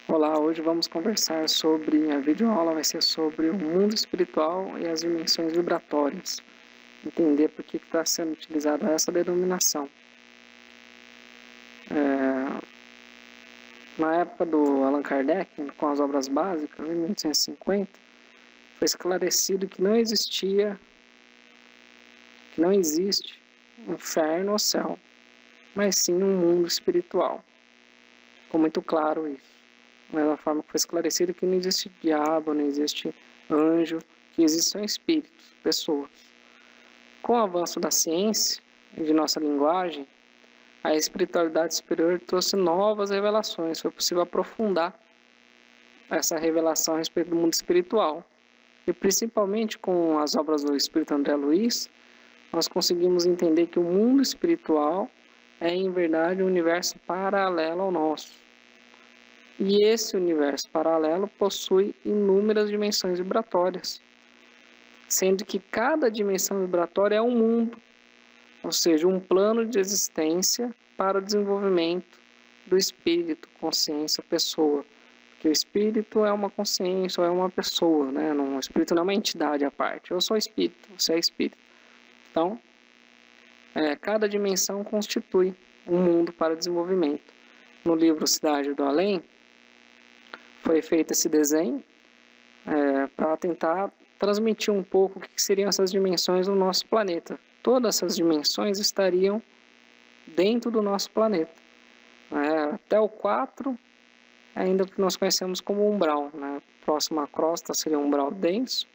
Olá, hoje vamos conversar sobre, a videoaula vai ser sobre o mundo espiritual e as dimensões vibratórias. Entender por que está sendo utilizada essa denominação. Na época do Allan Kardec, com as obras básicas, em 1850, foi esclarecido que não existe inferno ou céu, mas sim um mundo espiritual. Ficou muito claro isso. Da mesma forma que foi esclarecido que não existe diabo, não existe anjo, que existem espíritos, pessoas. Com o avanço da ciência e de nossa linguagem, a espiritualidade superior trouxe novas revelações. Foi possível aprofundar essa revelação a respeito do mundo espiritual. E principalmente com as obras do Espírito André Luiz, nós conseguimos entender que o mundo espiritual é, em verdade, um universo paralelo ao nosso. E esse universo paralelo possui inúmeras dimensões vibratórias, sendo que cada dimensão vibratória é um mundo, ou seja, um plano de existência para o desenvolvimento do espírito, consciência, pessoa. Porque o espírito é uma consciência, ou é uma pessoa, né? O espírito não é uma entidade à parte. Eu sou espírito, você é espírito. Então, cada dimensão constitui um mundo para o desenvolvimento. No livro Cidade do Além, foi feito esse desenho para tentar transmitir um pouco o que seriam essas dimensões do nosso planeta. Todas essas dimensões estariam dentro do nosso planeta. Até o 4, ainda que nós conhecemos como umbral. Próximo à crosta seria um umbral denso,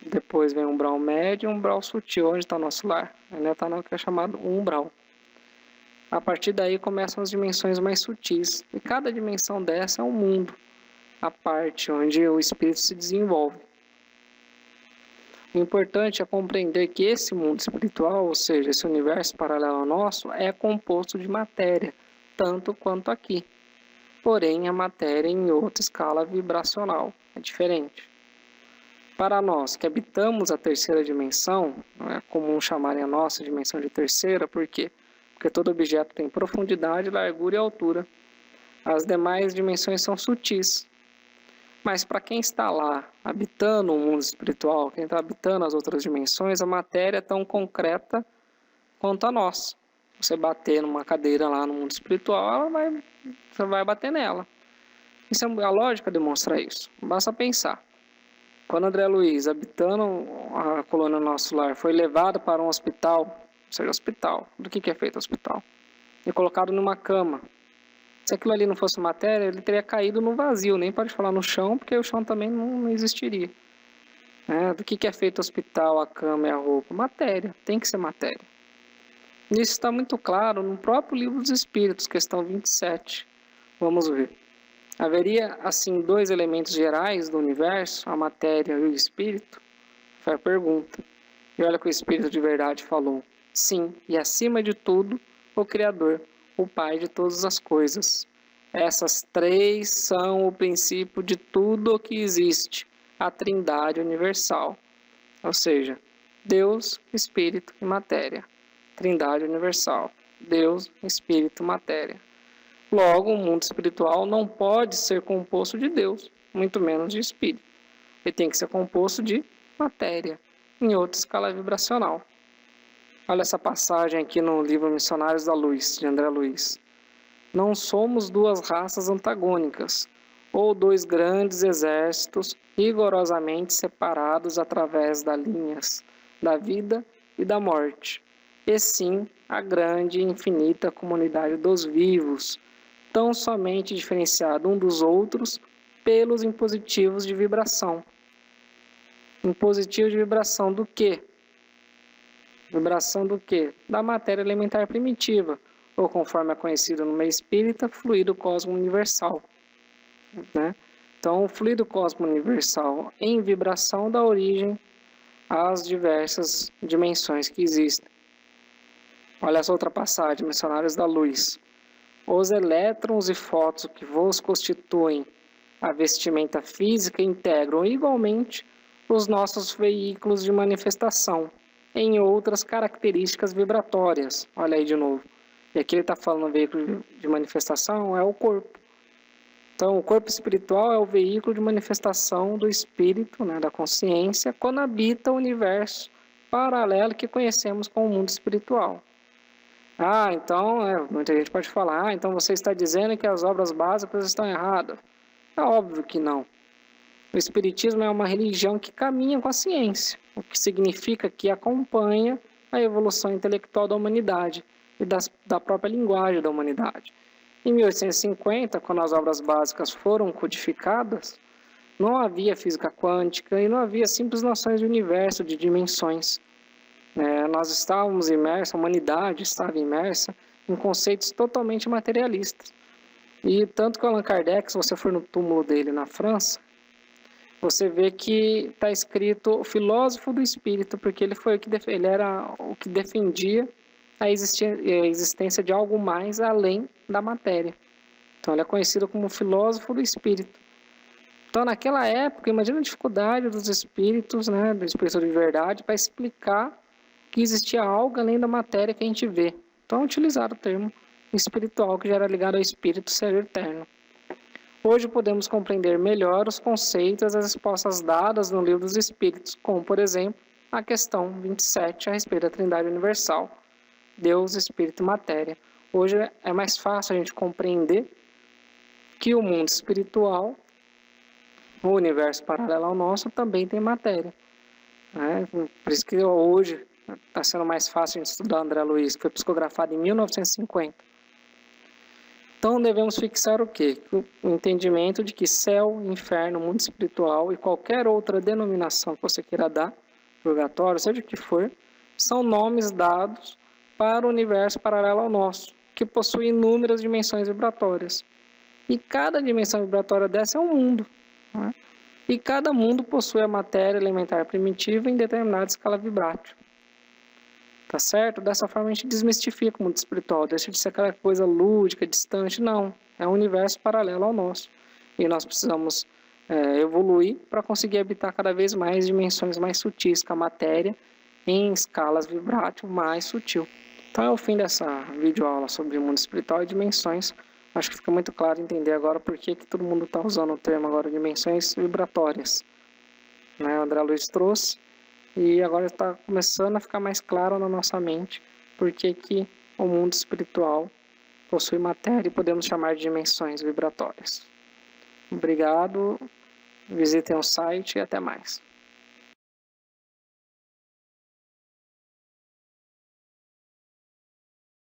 depois vem um umbral médio e um umbral sutil, onde está o nosso lar. Ainda está no que é chamado umbral. A partir daí começam as dimensões mais sutis, e cada dimensão dessa é um mundo, a parte onde o espírito se desenvolve. O importante é compreender que esse mundo espiritual, ou seja, esse universo paralelo ao nosso, é composto de matéria, tanto quanto aqui. Porém, a matéria em outra escala vibracional é diferente. Para nós que habitamos a terceira dimensão, não é comum chamarem a nossa dimensão de terceira, por quê? Porque todo objeto tem profundidade, largura e altura. As demais dimensões são sutis. Mas para quem está lá, habitando o mundo espiritual, quem está habitando as outras dimensões, a matéria é tão concreta quanto a nós. Você bater numa cadeira lá no mundo espiritual, você vai bater nela. Isso a lógica demonstra isso. Basta pensar. Quando André Luiz, habitando a colônia Nosso Lar, foi levado para um hospital, ou seja, hospital, do que é feito hospital? E colocado numa cama. Se aquilo ali não fosse matéria, ele teria caído no vazio, nem pode falar no chão, porque o chão também não existiria. Do que é feito o hospital, a cama e a roupa? Matéria, tem que ser matéria. Isso está muito claro no próprio Livro dos Espíritos, questão 27. Vamos ver. Haveria, assim, dois elementos gerais do universo, a matéria e o espírito? Foi a pergunta. E olha que o Espírito de verdade falou. Sim, e acima de tudo, o Criador, o Pai de todas as coisas. Essas três são o princípio de tudo o que existe, a Trindade universal. Ou seja, Deus, Espírito e Matéria. Trindade universal. Deus, Espírito e Matéria. Logo, o mundo espiritual não pode ser composto de Deus, muito menos de Espírito. Ele tem que ser composto de matéria, em outra escala vibracional. Olha essa passagem aqui no livro Missionários da Luz, de André Luiz. Não somos duas raças antagônicas, ou dois grandes exércitos rigorosamente separados através das linhas da vida e da morte, e sim a grande e infinita comunidade dos vivos, tão somente diferenciado um dos outros pelos impositivos de vibração. Impositivo de vibração do quê? Vibração do quê? Da matéria elementar primitiva, ou conforme é conhecido no meio espírita, fluido cósmico universal. Então, o fluido cósmico universal em vibração dá origem às diversas dimensões que existem. Olha essa outra passagem, Missionários da Luz. Os elétrons e fótons que vos constituem a vestimenta física integram igualmente os nossos veículos de manifestação em outras características vibratórias. Olha aí de novo. E aqui ele está falando veículo de manifestação é o corpo. Então, o corpo espiritual é o veículo de manifestação do espírito, né, da consciência, quando habita o universo paralelo que conhecemos como mundo espiritual. Então, muita gente pode falar, então você está dizendo que as obras básicas estão erradas. É óbvio que não. O Espiritismo é uma religião que caminha com a ciência, o que significa que acompanha a evolução intelectual da humanidade e da própria linguagem da humanidade. Em 1850, quando as obras básicas foram codificadas, não havia física quântica e não havia simples noções de universo, de dimensões. Nós estávamos imersos, a humanidade estava imersa em conceitos totalmente materialistas. E tanto que o Allan Kardec, se você for no túmulo dele na França, você vê que está escrito o filósofo do espírito, porque ele era o que defendia a existência de algo mais além da matéria. Então ele é conhecido como filósofo do espírito. Então naquela época, imagina a dificuldade dos espíritos, né, do espírito de verdade, para explicar que existia algo além da matéria que a gente vê. Então utilizaram o termo espiritual, que já era ligado ao espírito ser eterno. Hoje podemos compreender melhor os conceitos e as respostas dadas no Livro dos Espíritos, como, por exemplo, a questão 27 a respeito da Trindade Universal, Deus, Espírito e Matéria. Hoje é mais fácil a gente compreender que o mundo espiritual, o universo paralelo ao nosso, também tem matéria. Por isso que hoje está sendo mais fácil a gente estudar André Luiz, que foi psicografado em 1950. Então devemos fixar o quê? O entendimento de que céu, inferno, mundo espiritual e qualquer outra denominação que você queira dar, purgatório, seja o que for, são nomes dados para o universo paralelo ao nosso, que possui inúmeras dimensões vibratórias. E cada dimensão vibratória dessa é um mundo. E cada mundo possui a matéria elementar primitiva em determinada escala vibrátil. Tá certo? Dessa forma a gente desmistifica o mundo espiritual, deixa de ser aquela coisa lúdica, distante, não. É um universo paralelo ao nosso. E nós precisamos evoluir para conseguir habitar cada vez mais dimensões mais sutis que a matéria, em escalas vibrátil mais sutil. Então é o fim dessa videoaula sobre o mundo espiritual e dimensões. Acho que fica muito claro entender agora por que todo mundo está usando o termo agora dimensões vibratórias. O André Luiz trouxe. E agora está começando a ficar mais claro na nossa mente por que o mundo espiritual possui matéria e podemos chamar de dimensões vibratórias. Obrigado, visitem o site e até mais.